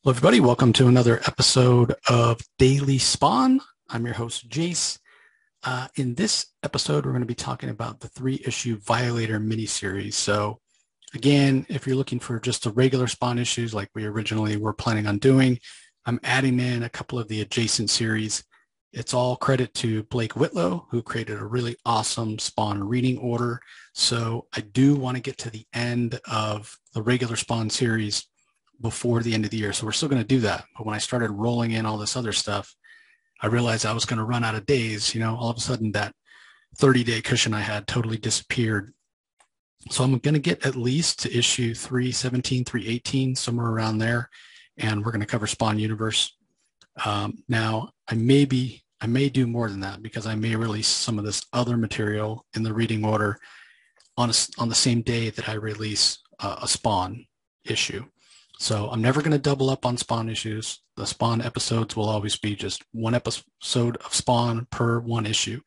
Hello, everybody. Welcome to another episode of Daily Spawn. I'm your host, Jace. In this episode, we're going to be talking about the three-issue Violator miniseries. So, again, if you're looking for just the regular Spawn issues like we originally were planning on doing, I'm adding in a couple of the adjacent series. It's all credit to Blake Whitlow, who created a really awesome Spawn reading order. So I do want to get to the end of the regular Spawn series before the end of the year. So we're still going to do that. But when I started rolling in all this other stuff, I realized I was going to run out of days. All of a sudden that 30-day cushion I had totally disappeared. So I'm going to get at least to issue 317, 318, somewhere around there. And we're going to cover Spawn Universe. Now, I may do more than that because I may release some of this other material in the reading order on the same day that I release a Spawn issue. So I'm never going to double up on Spawn issues. The Spawn episodes will always be just one episode of Spawn per one issue.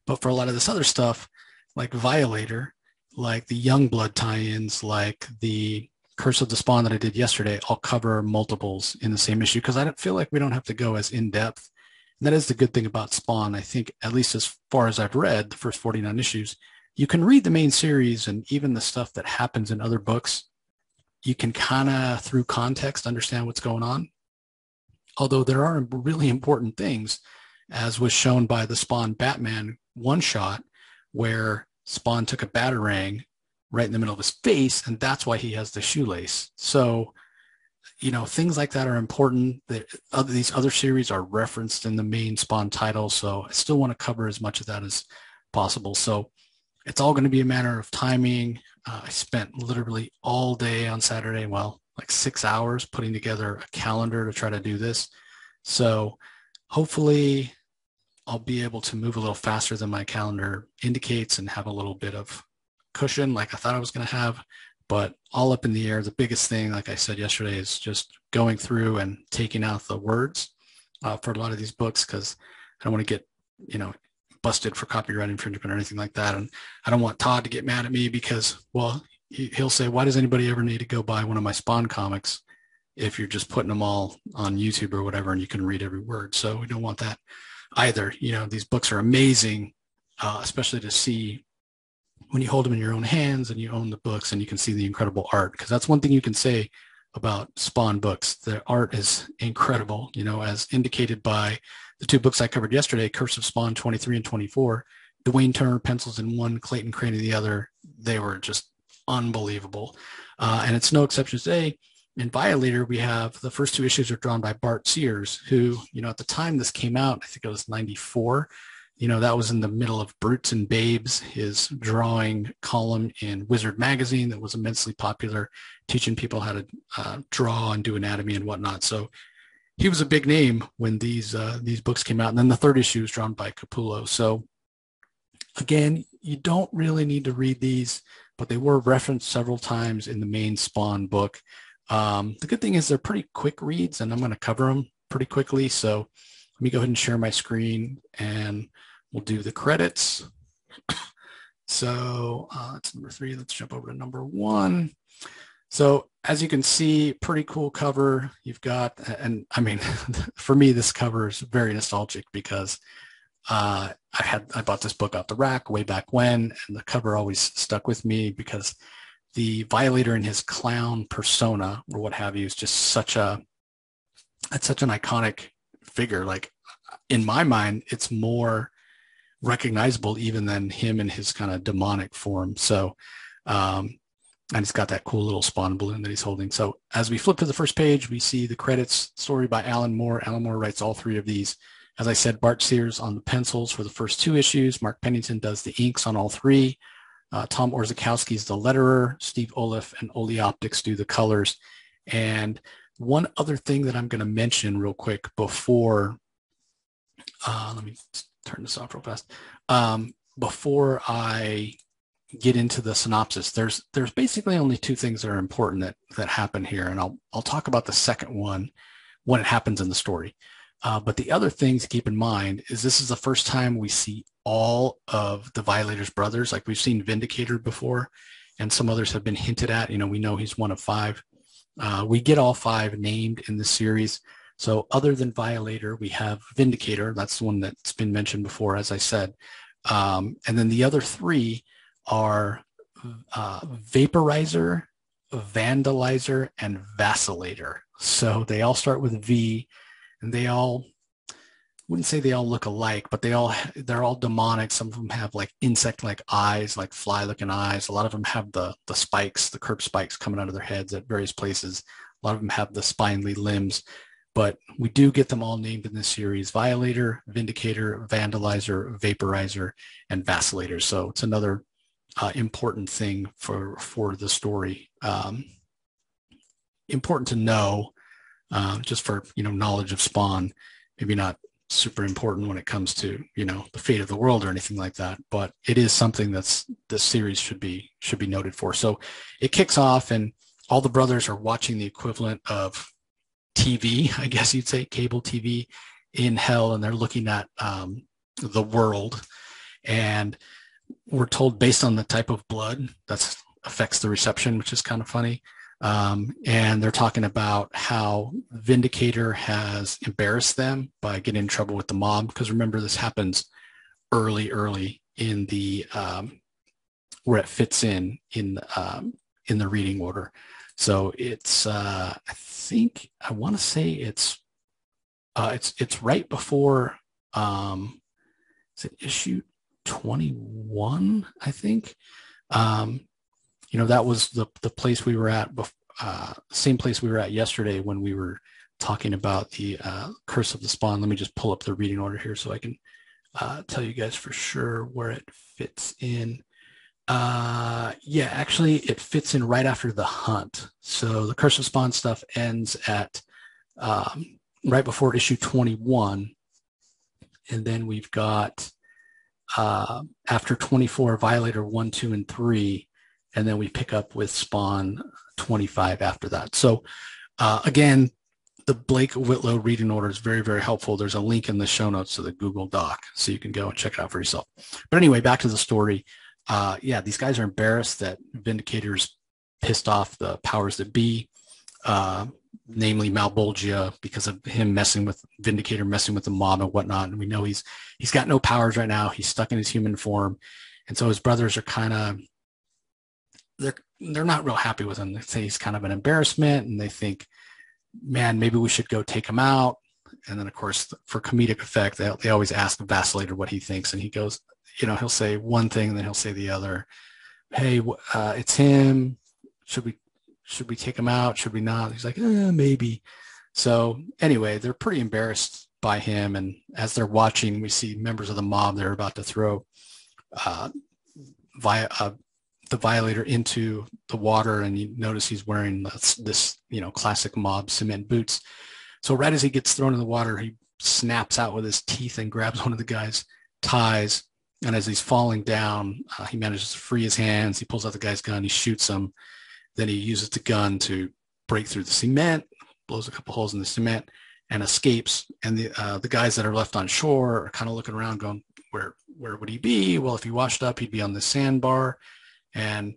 But for a lot of this other stuff, like Violator, like the Youngblood tie-ins, like the Curse of the Spawn that I did yesterday, I'll cover multiples in the same issue because I don't feel like we don't have to go as in-depth. And that is the good thing about Spawn. I think, at least as far as I've read, the first 49 issues, you can read the main series and even the stuff that happens in other books. You can kind of, through context, understand what's going on. Although there are really important things, as was shown by the Spawn Batman one-shot, where Spawn took a batarang right in the middle of his face, and that's why he has the shoelace. So, things like that are important. These other series are referenced in the main Spawn title, so I still want to cover as much of that as possible. So it's all going to be a matter of timing. I spent literally all day on Saturday, like 6 hours putting together a calendar to try to do this. So hopefully I'll be able to move a little faster than my calendar indicates and have a little bit of cushion like I thought I was going to have, but all up in the air. The biggest thing, like I said yesterday, is just going through and taking out the words for a lot of these books because I don't want to get, busted for copyright infringement or anything like that. And I don't want Todd to get mad at me because, he'll say, why does anybody ever need to go buy one of my Spawn comics if you're just putting them all on YouTube or whatever and you can read every word? So we don't want that either. These books are amazing, especially to see when you hold them in your own hands and you own the books and you can see the incredible art, because that's one thing you can say about Spawn books. The art is incredible, as indicated by the two books I covered yesterday, Curse of Spawn 23 and 24. Dwayne Turner pencils in one, Clayton Crane in the other. They were just unbelievable. And it's no exception today. In Violator, we have the first two issues are drawn by Bart Sears, who, at the time this came out, I think it was 94. That was in the middle of Brutes and Babes, his drawing column in Wizard magazine that was immensely popular, teaching people how to draw and do anatomy and whatnot. So he was a big name when these books came out. And then the third issue was drawn by Capullo. So again, you don't really need to read these, but they were referenced several times in the main Spawn book. The good thing is they're pretty quick reads, and I'm going to cover them pretty quickly. So let me go ahead and share my screen, and we'll do the credits. So that's number 3. Let's jump over to number 1. So as you can see, pretty cool cover you've got. And I mean, for me, this cover is very nostalgic because I bought this book off the rack way back when, and the cover always stuck with me because the Violator in his clown persona or what have you is just such an iconic figure. Like, in my mind, it's more recognizable even than him in his kind of demonic form. So, and he's got that cool little Spawn balloon that he's holding. So as we flip to the first page, we see the credits, story by Alan Moore. Alan Moore writes all 3 of these. As I said, Bart Sears on the pencils for the first 2 issues. Mark Pennington does the inks on all 3. Tom Orzechowski is the letterer. Steve Oliff and Oli Optics do the colors. And one other thing that I'm going to mention real quick before, let me turn this off real fast. Before I get into the synopsis, there's basically only 2 things that are important that happen here, and I'll talk about the second one when it happens in the story. But the other thing to keep in mind is this is the first time we see all of the Violator's brothers. Like, we've seen Vindicator before, and some others have been hinted at. We know he's one of 5. We get all 5 named in this series. So other than Violator, we have Vindicator. That's the one that's been mentioned before, as I said. And then the other 3 are Vaporizer, Vandalizer, and Vacillator. So they all start with V, and they all, wouldn't say they all look alike, but they're all demonic. Some of them have like insect-like eyes, like fly-looking eyes. A lot of them have the spikes, the curved spikes coming out of their heads at various places. A lot of them have the spindly limbs. But we do get them all named in this series: Violator, Vindicator, Vandalizer, Vaporizer, and Vacillator. So it's another important thing for the story. Important to know, just for knowledge of Spawn. Maybe not super important when it comes to the fate of the world or anything like that, but it is something that's this series should be noted for. So it kicks off, and all the brothers are watching the equivalent of TV, I guess you'd say, cable TV in hell, and they're looking at the world. And we're told, based on the type of blood that affects the reception, which is kind of funny. And they're talking about how Vindicator has embarrassed them by getting in trouble with the mob. Because remember, this happens early in the where it fits in the reading order. So it's I want to say it's right before is it issue 21, I think. That was the place we were at, same place we were at yesterday when we were talking about the Curse of the Spawn. Let me just pull up the reading order here so I can tell you guys for sure where it fits in. Yeah, actually it fits in right after the hunt. So the Curse of Spawn stuff ends at right before issue 21. And then we've got after 24, Violator 1, 2, and 3. And then we pick up with Spawn 25 after that. So again, the Blake Whitlow reading order is very, very helpful. There's a link in the show notes to the Google Doc, so you can go and check it out for yourself. But anyway, back to the story. Yeah, these guys are embarrassed that Vindicator's pissed off the powers that be, namely Malebolgia, because of him Vindicator messing with the mob and whatnot. And we know he's got no powers right now. He's stuck in his human form. And so his brothers are kind of, they're not real happy with him. They say he's kind of an embarrassment, and they think, man, maybe we should go take him out. And then, of course, for comedic effect, they always ask Vacillator what he thinks, and he goes, he'll say one thing, and then he'll say the other. Hey, it's him. Should we take him out? Should we not? He's like, maybe. So anyway, they're pretty embarrassed by him, and as they're watching, we see members of the mob. They're about to throw the Violator into the water, and you notice he's wearing this classic mob cement boots. So right as he gets thrown in the water, he snaps out with his teeth and grabs one of the guy's ties. And as he's falling down, he manages to free his hands. He pulls out the guy's gun. He shoots him. Then he uses the gun to break through the cement, blows a couple holes in the cement, and escapes. And the guys that are left on shore are kind of looking around going, where would he be? Well, if he washed up, he'd be on the sandbar. And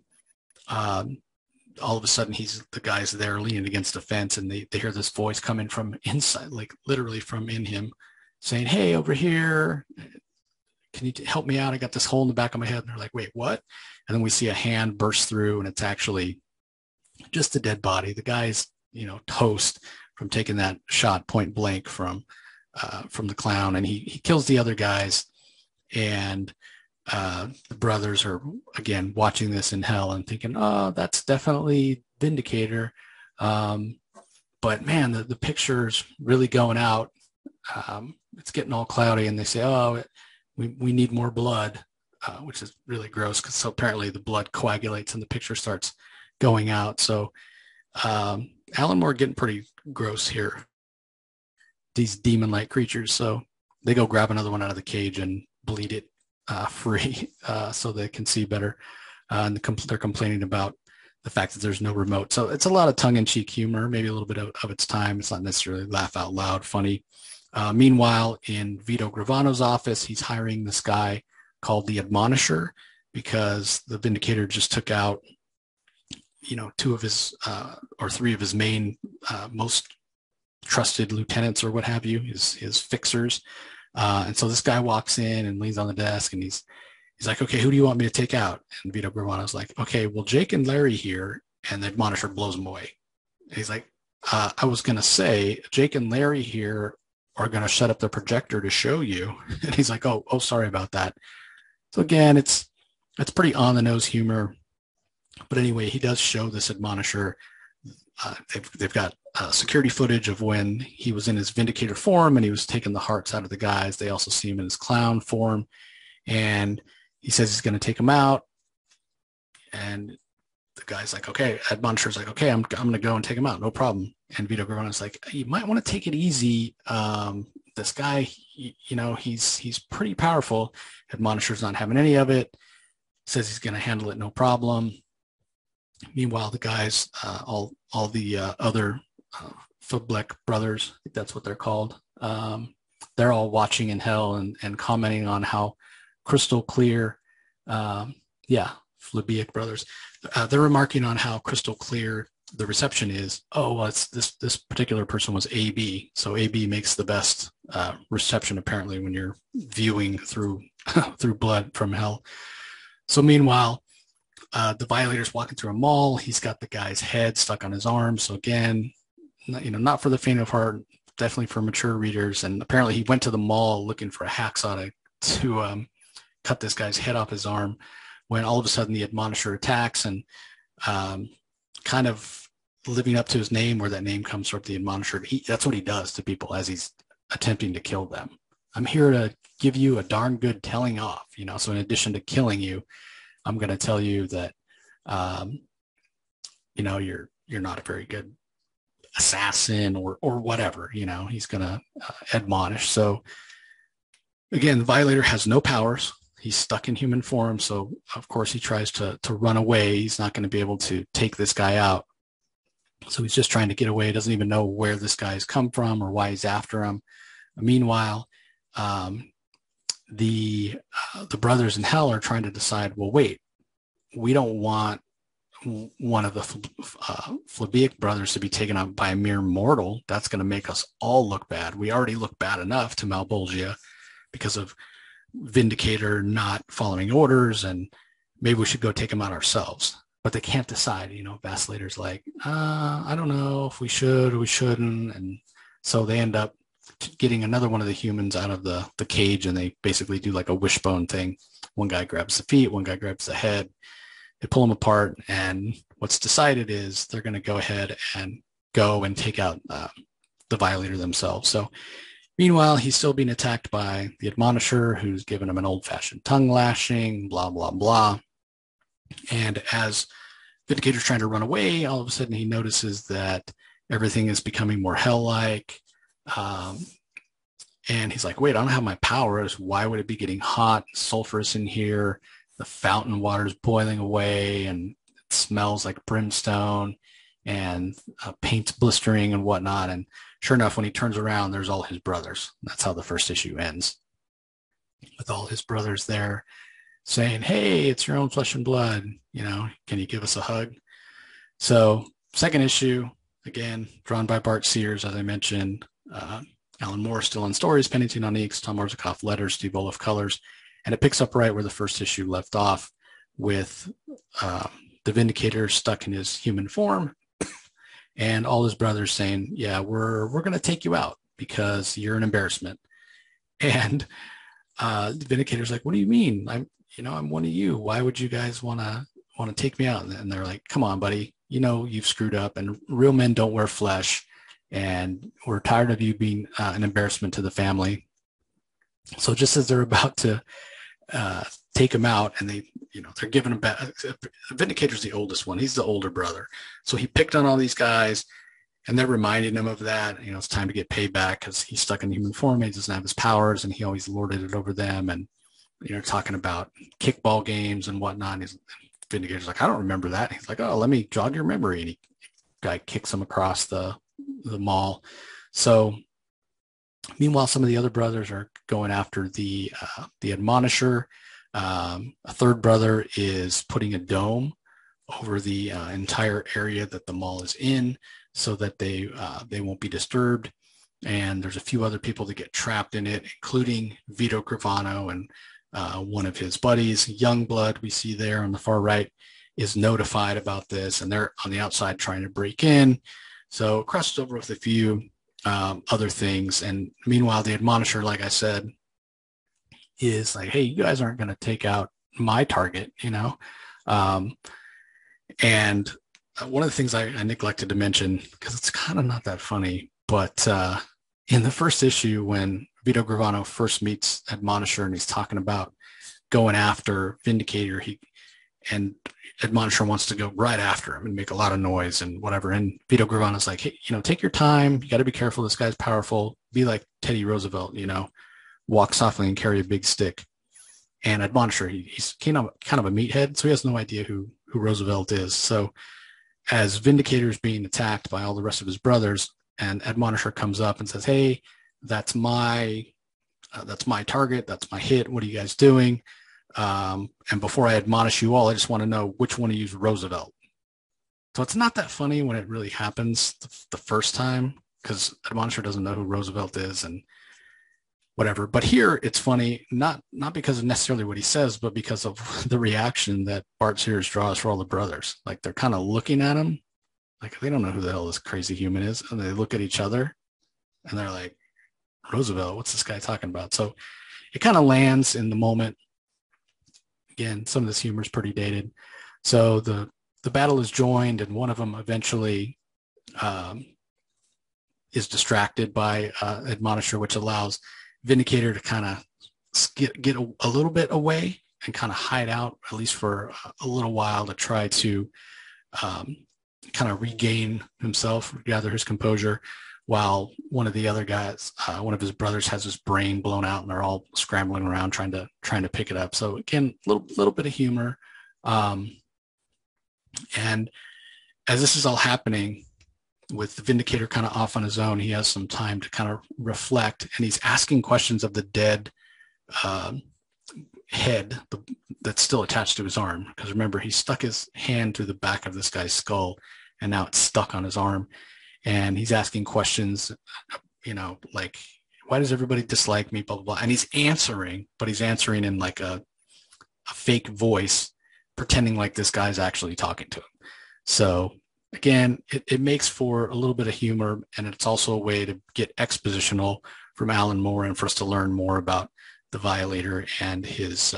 all of a sudden, the guy's there leaning against a fence, and they hear this voice coming from inside, like literally from in him, saying, "Hey, over here, can you help me out? I got this hole in the back of my head." And they're like, "Wait, what?" And then we see a hand burst through, and it's actually just a dead body. The guy's, toast from taking that shot point blank from the clown, and he kills the other guys. And the brothers are, again, watching this in hell and thinking, oh, that's definitely Vindicator. But man, the picture's really going out. It's getting all cloudy, and they say, oh, we need more blood, which is really gross, because so apparently the blood coagulates and the picture starts going out. So Alan Moore getting pretty gross here, these demon-like creatures. So they go grab another one out of the cage and bleed it free so they can see better. And they're complaining about the fact that there's no remote. So it's a lot of tongue-in-cheek humor, maybe a little bit of its time. It's not necessarily laugh out loud funny. Meanwhile, in Vito Gravano's office, he's hiring this guy called the Admonisher, because the Vindicator just took out two of his or three of his main most trusted lieutenants or what have you, his fixers. And so this guy walks in and leans on the desk, and he's like, okay, who do you want me to take out? And Vito Gravano's like, okay, well, Jake and Larry here. And the admonisher blows him away. And he's like, I was going to say, Jake and Larry here are going to shut up the projector to show you. And he's like, oh, sorry about that. So again, it's pretty on the nose humor. But anyway, he does show this admonisher. They've got security footage of when he was in his Vindicator form and he was taking the hearts out of the guys. They also see him in his clown form. And he says he's going to take them out. And the guy's like, okay, admonisher's like, okay, I'm going to go and take him out. No problem. And Vito Gravano's like, you might want to take it easy. This guy, he's pretty powerful. Admonisher's not having any of it. Says he's going to handle it no problem. Meanwhile, the guys, all the other Fleabag brothers, I think that's what they're called, they're all watching in hell and commenting on how crystal clear, Fleabag brothers, they're remarking on how crystal clear the reception is. Oh, well, it's this particular person was AB, so AB makes the best reception apparently when you're viewing through through blood from hell. So meanwhile, the Violator's walking through a mall. He's got the guy's head stuck on his arm. So again, not for the faint of heart, definitely for mature readers. And apparently he went to the mall looking for a hacksaw to cut this guy's head off his arm, when all of a sudden the admonisher attacks, and kind of living up to his name, where that name comes from, the admonisher. That's what he does to people as he's attempting to kill them. I'm here to give you a darn good telling off, so in addition to killing you, I'm going to tell you that, you're not a very good assassin or whatever, he's going to admonish. So again, the Violator has no powers. He's stuck in human form. So of course he tries to run away. He's not going to be able to take this guy out. So he's just trying to get away. He doesn't even know where this guy's come from or why he's after him. Meanwhile, the brothers in hell are trying to decide, well, wait, we don't want one of the Fleabag brothers to be taken out by a mere mortal. That's going to make us all look bad. We already look bad enough to Malebolgia because of Vindicator not following orders, and maybe we should go take him out ourselves. But they can't decide. Vacillator's like, I don't know if we should or we shouldn't. And so they end up getting another one of the humans out of the cage, and they basically do like a wishbone thing. One guy grabs the feet, one guy grabs the head. They pull them apart, and what's decided is they're going to go ahead and go and take out the Violator themselves. So meanwhile, he's still being attacked by the admonisher, who's giving him an old-fashioned tongue lashing, blah, blah, blah. And as Vindicator's trying to run away, all of a sudden he notices that everything is becoming more hell-like. And he's like, wait, I don't have my powers. Why would it be getting hot, sulfurous in here? The fountain water's boiling away, and it smells like brimstone, and paint's blistering and whatnot. And sure enough, when he turns around, there's all his brothers. That's how the first issue ends, with all his brothers there saying, hey, it's your own flesh and blood. Can you give us a hug? So second issue, again, drawn by Bart Sears, as I mentioned. Alan Moore still on stories, Pennington on inks, Tom Orzechowski letters, Steve Oliff colors. And it picks up right where the first issue left off, with the Vindicator stuck in his human form and all his brothers saying, yeah, we're going to take you out because you're an embarrassment. And the Vindicator's like, what do you mean? I'm one of you. Why would you guys want to take me out? And they're like, come on, buddy. You've screwed up, and real men don't wear flesh, and we're tired of you being an embarrassment to the family. So just as they're about to take him out, and they're giving him back. Vindicator's the oldest one. He's the older brother. So he picked on all these guys, and they're reminding him of that. It's time to get payback because he's stuck in human form. He doesn't have his powers, and he always lorded it over them. And talking about kickball games and whatnot. Vindicator's like, I don't remember that. He's like, oh, let me jog your memory. And guy kicks him across the mall. So meanwhile, some of the other brothers are going after the admonisher. A third brother is putting a dome over the entire area that the mall is in, so that they won't be disturbed. And there's a few other people that get trapped in it, including Vito Gravano and one of his buddies, Youngblood, we see there on the far right, is notified about this, and they're on the outside trying to break in. So it crosses over with a few other things. And meanwhile, the Admonisher, like I said, is like, hey, you guys aren't going to take out my target, you know? And one of the things I neglected to mention, because it's kind of not that funny, but in the first issue, when Vito Gravano first meets Admonisher and he's talking about going after Vindicator, and Admonisher wants to go right after him and make a lot of noise and whatever. And Vito Gravano's like, hey, you know, take your time. You got to be careful. This guy's powerful. Be like Teddy Roosevelt, you know, walk softly and carry a big stick. And Admonisher, he's kind of a meathead, so he has no idea who Roosevelt is. So as Vindicator is being attacked by all the rest of his brothers, and Admonisher comes up and says, hey, that's my target. That's my hit. What are you guys doing? And before I admonish you all, I just want to know which one of you is Roosevelt. So it's not that funny when it really happens the first time, because Admonisher doesn't know who Roosevelt is and whatever. But here it's funny, not because of necessarily what he says, but because of the reaction that Bart Sears draws for all the brothers. Like, they're kind of looking at him like they don't know who the hell this crazy human is. And they look at each other and they're like, Roosevelt, what's this guy talking about? So it kind of lands in the moment. Again, some of this humor is pretty dated. So the battle is joined, and one of them eventually is distracted by Admonisher, which allows Vindicator to kind of get a little bit away and kind of hide out, at least for a little while, to try to kind of regain himself, gather his composure, while one of the other guys, one of his brothers, has his brain blown out, and they're all scrambling around trying to pick it up. So again, little bit of humor. And as this is all happening, with the Vindicator kind of off on his own, he has some time to kind of reflect, and he's asking questions of the dead head that's still attached to his arm. Because remember, he stuck his hand through the back of this guy's skull, and now it's stuck on his arm. And he's asking questions, you know, like, why does everybody dislike me, blah, blah, blah. And he's answering, but he's answering in like a fake voice, pretending like this guy's actually talking to him. So again, it makes for a little bit of humor, and it's also a way to get expositional from Alan Moore and for us to learn more about the Violator and his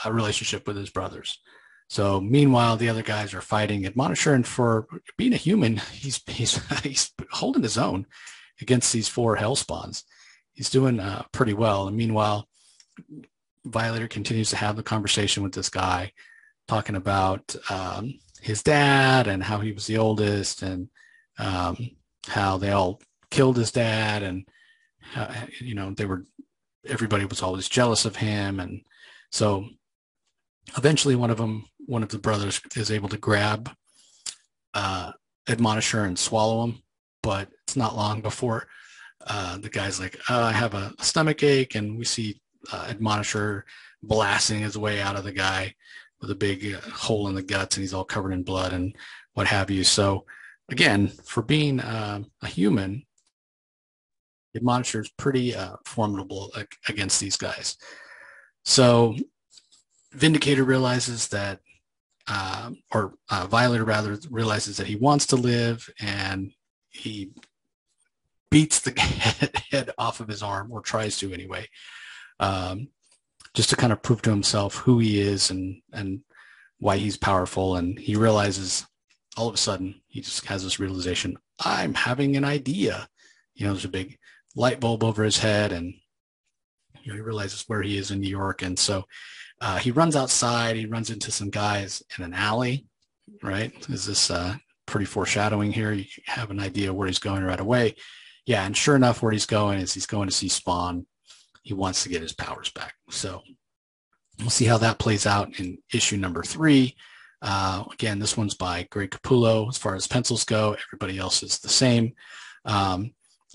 relationship with his brothers. So meanwhile, the other guys are fighting Admonisher, and for being a human, he's holding his own against these 4 hell spawns. He's doing pretty well. And meanwhile, Violator continues to have the conversation with this guy, talking about his dad and how he was the oldest, and how they all killed his dad, and you know, everybody was always jealous of him. And so eventually one of the brothers is able to grab Admonisher and swallow him, but it's not long before the guy's like, I have a stomach ache, and we see Admonisher blasting his way out of the guy with a big hole in the guts, and he's all covered in blood and what have you. So again, for being a human, Admonisher is pretty formidable against these guys. So Vindicator realizes that, Violator rather, realizes that he wants to live, and he beats the head off of his arm, or tries to anyway, just to kind of prove to himself who he is and why he's powerful. And he realizes, all of a sudden, he just has this realization, I'm having an idea. You know, there's a big light bulb over his head, and you know, he realizes where he is in New York. And so he runs outside. He runs into some guys in an alley, right? Is this pretty foreshadowing here? You have an idea where he's going right away. Yeah, and sure enough, where he's going is he's going to see Spawn. He wants to get his powers back. So we'll see how that plays out in issue number 3. Again, this one's by Greg Capullo. As far as pencils go, everybody else is the same. And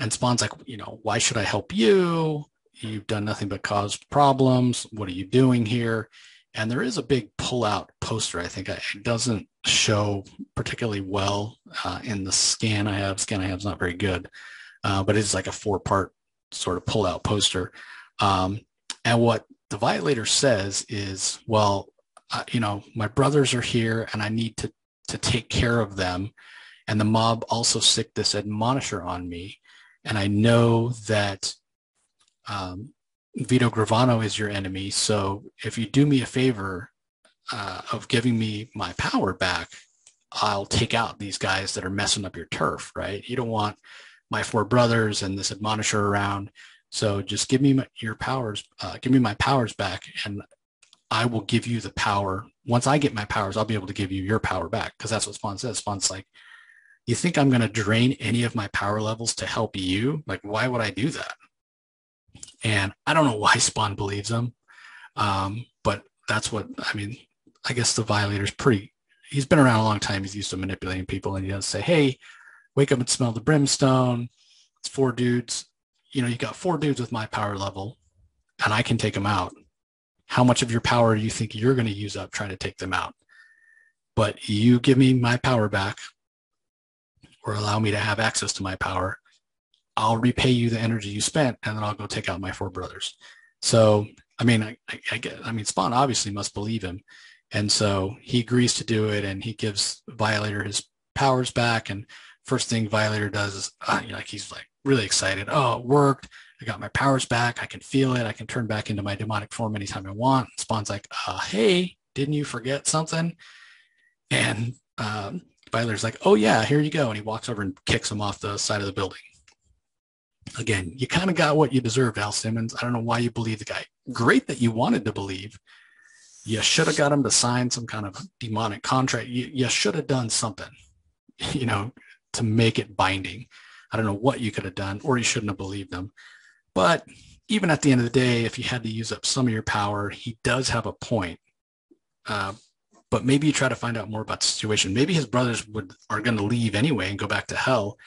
Spawn's like, you know, why should I help you? You've done nothing but cause problems. What are you doing here? And there is a big pull-out poster. I think it doesn't show particularly well in the scan I have. Scan I have is not very good, but it's like a 4-part sort of pull-out poster. And what the Violator says is, well, my brothers are here and I need to take care of them. And the mob also sicked this admonisher on me. And I know that Vito Gravano is your enemy. So if you do me a favor of giving me my power back, I'll take out these guys that are messing up your turf, right? You don't want my 4 brothers and this admonisher around. So just give me your powers, give me my powers back, and I will give you the power. Once I get my powers, I'll be able to give you your power back, because that's what Spawn says. Spawn's like, you think I'm going to drain any of my power levels to help you? Like, why would I do that? And I don't know why Spawn believes him, but that's what, I mean, I guess the Violator's he's been around a long time. He's used to manipulating people, and he does say, hey, wake up and smell the brimstone. It's 4 dudes. You got 4 dudes with my power level, and I can take them out. How much of your power do you think you're going to use up trying to take them out? But you give me my power back, or allow me to have access to my power, I'll repay you the energy you spent, and then I'll go take out my 4 brothers. So, I mean, Spawn obviously must believe him. And so he agrees to do it, and he gives Violator his powers back. And first thing Violator does is, he's like really excited. Oh, it worked. I got my powers back. I can feel it. I can turn back into my demonic form anytime I want. Spawn's like, hey, didn't you forget something? And Violator's like, oh yeah, here you go. And he walks over and kicks him off the side of the building. Again, you kind of got what you deserved, Al Simmons. I don't know why you believe the guy. Great that you wanted to believe. You should have got him to sign some kind of demonic contract. You should have done something, to make it binding. I don't know what you could have done, or you shouldn't have believed him. But even at the end of the day, if you had to use up some of your power, he does have a point. But maybe you try to find out more about the situation. Maybe his brothers are going to leave anyway and go back to hell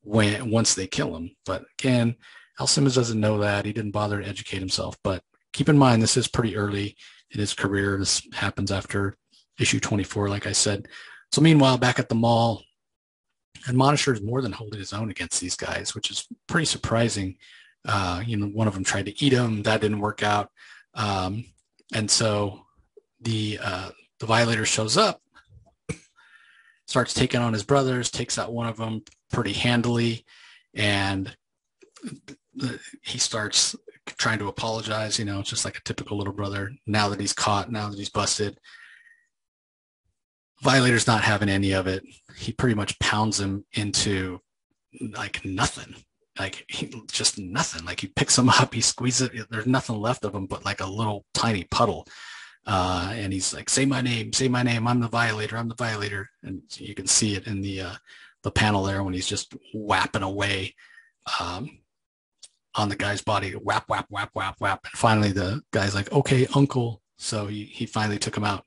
once they kill him. But again, Al Simmons doesn't know that. He didn't bother to educate himself. But keep in mind, this is pretty early in his career. This happens after issue 24, like I said. So meanwhile, back at the mall, Admonisher is more than holding his own against these guys, which is pretty surprising. One of them tried to eat him. That didn't work out. And so the Violator shows up, starts taking on his brothers, takes out one of them pretty handily, and he starts trying to apologize, just like a typical little brother. Now that he's caught, now that he's busted, Violator's not having any of it. He pretty much pounds him into like nothing, just nothing. Like he picks him up, he squeezes it. There's nothing left of him but like a little tiny puddle. And he's like, say my name, I'm the Violator. And you can see it in the panel there when he's just whapping away on the guy's body, whap. And finally the guy's like, okay, uncle. So he finally took him out.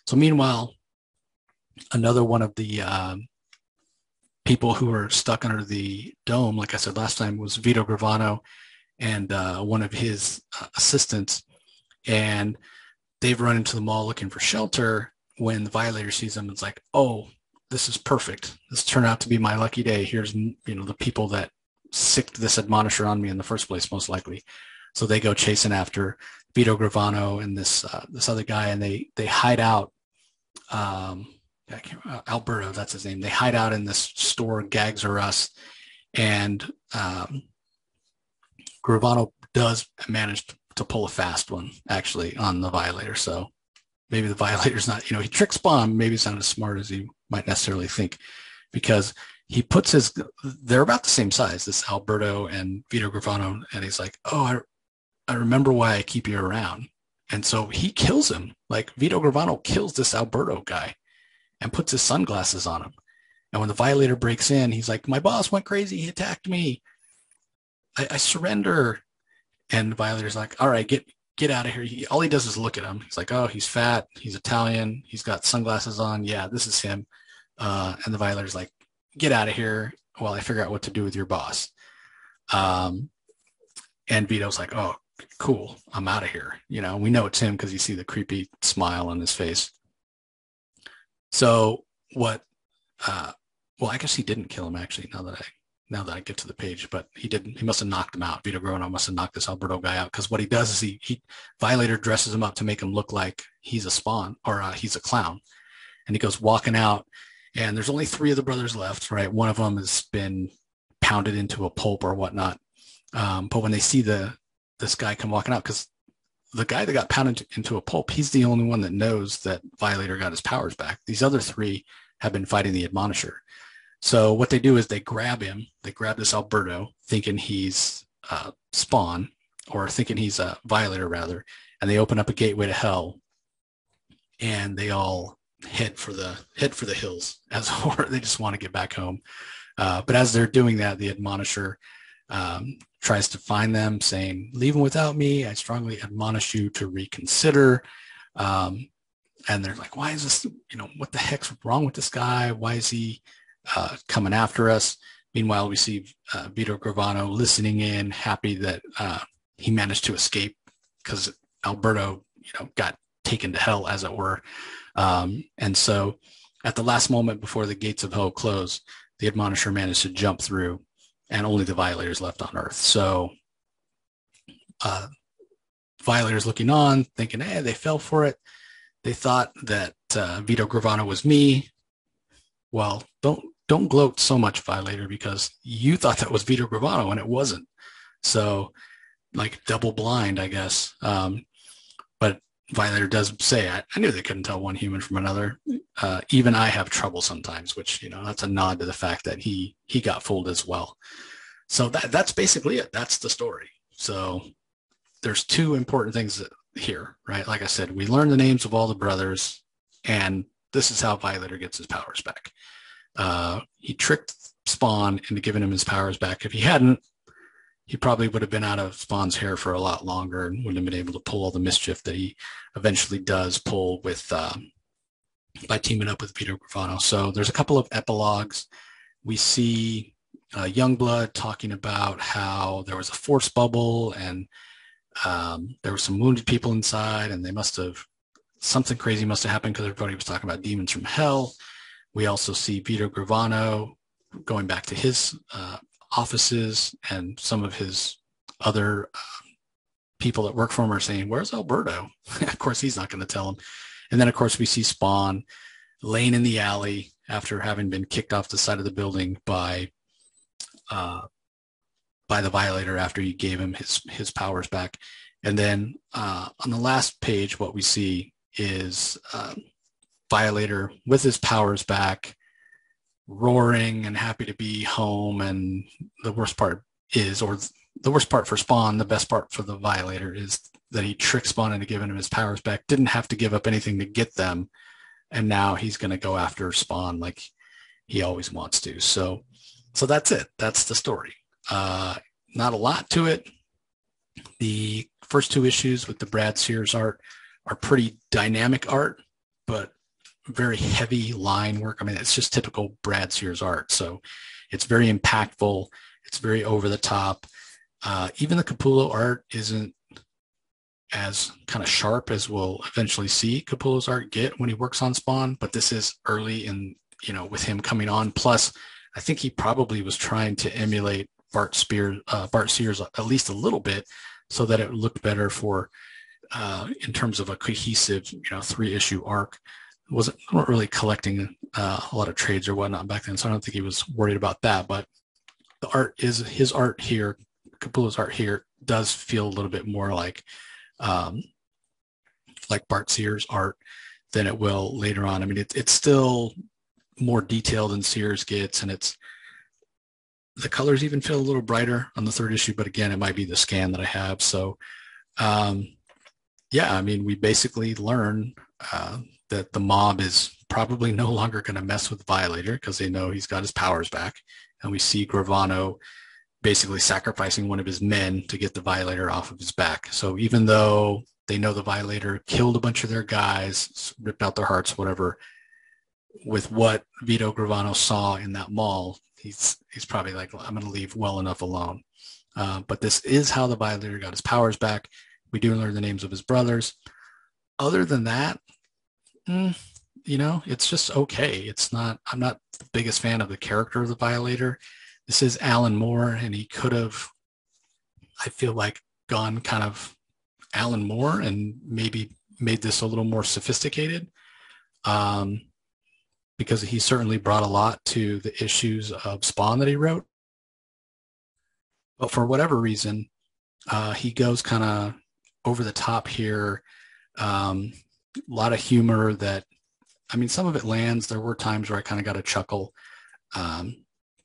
So meanwhile, another one of the people who were stuck under the dome, like I said last time, was Vito Gravano and one of his assistants. And they've run into the mall looking for shelter when the Violator sees them. It's like, oh, this is perfect. This turned out to be my lucky day. Here's, the people that sicked this admonisher on me in the first place, most likely. So they go chasing after Vito Gravano and this other guy, and they hide out. Alberto, that's his name. They hide out in this store, Gags R Us, and Gravano does manage to pull a fast one, actually, on the Violator. So maybe the Violator's not, he tricks Spawn. Maybe he's not as smart as he might necessarily think, because he puts they're about the same size, this Alberto and Vito Gravano, and he's like, oh, I remember why I keep you around. And so he kills him. Like Vito Gravano kills this Alberto guy and puts his sunglasses on him. And when the Violator breaks in, he's like, my boss went crazy. He attacked me. I surrender. And the Violator's like, all right, get out of here. All he does is look at him. He's like, oh, he's fat. He's Italian. He's got sunglasses on. Yeah, this is him. And the Violator's like, get out of here while I figure out what to do with your boss. And Vito's like, oh, cool, I'm out of here. We know it's him because you see the creepy smile on his face. So what, well, I guess he didn't kill him actually, now that I get to the page, but he didn't. He must have knocked him out. Vito Grono must have knocked this Alberto guy out, because what he does is he Violator dresses him up to make him look like he's a spawn, or he's a clown, and he goes walking out. And there's only three of the brothers left, right? One of them has been pounded into a pulp or whatnot. But when they see this guy come walking out, because the guy that got pounded into a pulp, he's the only one that knows that Violator got his powers back. These other three have been fighting the Admonisher. So what they do is they grab him. They grab this Alberto, thinking he's Spawn, or thinking he's a Violator rather, and they open up a gateway to hell, and they all head for the hills, as or they just want to get back home. But as they're doing that, the Admonisher tries to find them, saying, "Leave him without me. I strongly admonish you to reconsider." And they're like, "Why is this? What the heck's wrong with this guy? Why is he coming after us?" Meanwhile, we see Vito Gravano listening in, happy that he managed to escape, because Alberto, got taken to hell, as it were. And so at the last moment before the gates of hell close, the Admonisher managed to jump through, and only the Violators left on Earth. So Violators looking on, thinking, hey, they fell for it. They thought that Vito Gravano was me. Well, don't gloat so much, Violator, because you thought that was Vito Gravano and it wasn't. So, like, double blind, I guess. But Violator does say, I knew they couldn't tell one human from another. Even I have trouble sometimes, which, that's a nod to the fact that he got fooled as well. So that's basically it. That's the story. So there's two important things here, right? Like I said, we learn the names of all the brothers, and this is how Violator gets his powers back. He tricked Spawn into giving him his powers back. If he hadn't, he probably would have been out of Spawn's hair for a lot longer and wouldn't have been able to pull all the mischief that he eventually does pull with by teaming up with Vito Gravano. So there's a couple of epilogues. We see Youngblood talking about how there was a force bubble, and there were some wounded people inside, and something crazy must have happened, because everybody was talking about demons from hell. We also see Vito Gravano going back to his offices, and some of his other people that work for him are saying, "Where's Alberto?" Of course, he's not going to tell him. And then, of course, we see Spawn laying in the alley after having been kicked off the side of the building by the Violator after he gave him his powers back. And then on the last page, what we see is Violator with his powers back, roaring and happy to be home. And the worst part for Spawn, the best part for the Violator, is that he tricked Spawn into giving him his powers back, didn't have to give up anything to get them, and now he's going to go after Spawn like he always wants to. So that's it. That's the story. Not a lot to it. The first two issues with the Brad Sears art are pretty dynamic art, but very heavy line work. I mean, it's just typical Brad Sears art. So it's very impactful. It's very over the top. Even the Capullo art isn't as kind of sharp as we'll eventually see Capullo's art get when he works on Spawn, but this is early in, with him coming on. Plus, I think he probably was trying to emulate Bart Sears at least a little bit, so that it looked better for in terms of a cohesive 3-issue arc. Wasn't really collecting a lot of trades or whatnot back then, so I don't think he was worried about that. But the art is his art here. Capullo's art here does feel a little bit more like Bart Sears art than it will later on. I mean, it's still more detailed than Sears gets, and the colors even feel a little brighter on the 3rd issue, but again, it might be the scan that I have. So yeah, I mean, we basically learn that the mob is probably no longer going to mess with Violator, because they know he's got his powers back. And we see Gravano basically sacrificing one of his men to get the Violator off of his back. So even though they know the Violator killed a bunch of their guys, ripped out their hearts, whatever, with what Vito Gravano saw in that mall, he's probably like, I'm going to leave well enough alone. But this is how the Violator got his powers back. We do learn the names of his brothers. Other than that, it's just okay. I'm not the biggest fan of the character of the Violator. This is Alan Moore, and he could have, I feel like, gone kind of Alan Moore and maybe made this a little more sophisticated, because he certainly brought a lot to the issues of Spawn that he wrote. But for whatever reason, he goes kind of over the top here. A lot of humor that, I mean, some of it lands. There were times where I kind of got a chuckle.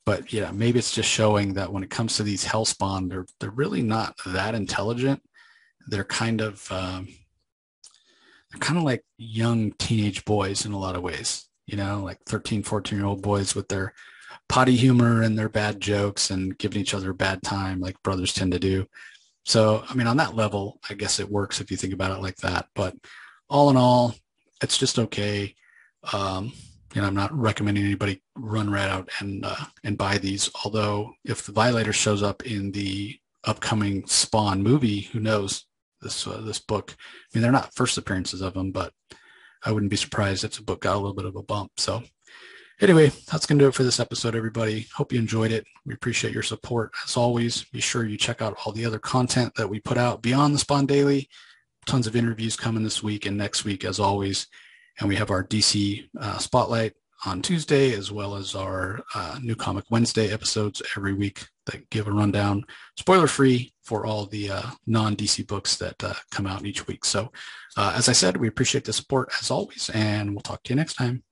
But yeah, maybe it's just showing that when it comes to these Hellspawn, they're really not that intelligent. They're kind of like young teenage boys in a lot of ways, like 13, 14-year-old boys with their potty humor and their bad jokes and giving each other a bad time like brothers tend to do. So, I mean, on that level, I guess it works if you think about it like that. But all in all, it's just okay. I'm not recommending anybody run right out and buy these. Although if the Violator shows up in the upcoming Spawn movie, who knows? This book. I mean, they're not first appearances of him, but I wouldn't be surprised if the book got a little bit of a bump. So anyway, that's going to do it for this episode, everybody. Hope you enjoyed it. We appreciate your support. As always, be sure you check out all the other content that we put out beyond the Spawn Daily. Tons of interviews coming this week and next week, as always. And we have our DC Spotlight on Tuesday, as well as our New Comic Wednesday episodes every week that give a rundown, spoiler-free, for all the non-DC books that come out each week. So as I said, we appreciate the support as always, and we'll talk to you next time.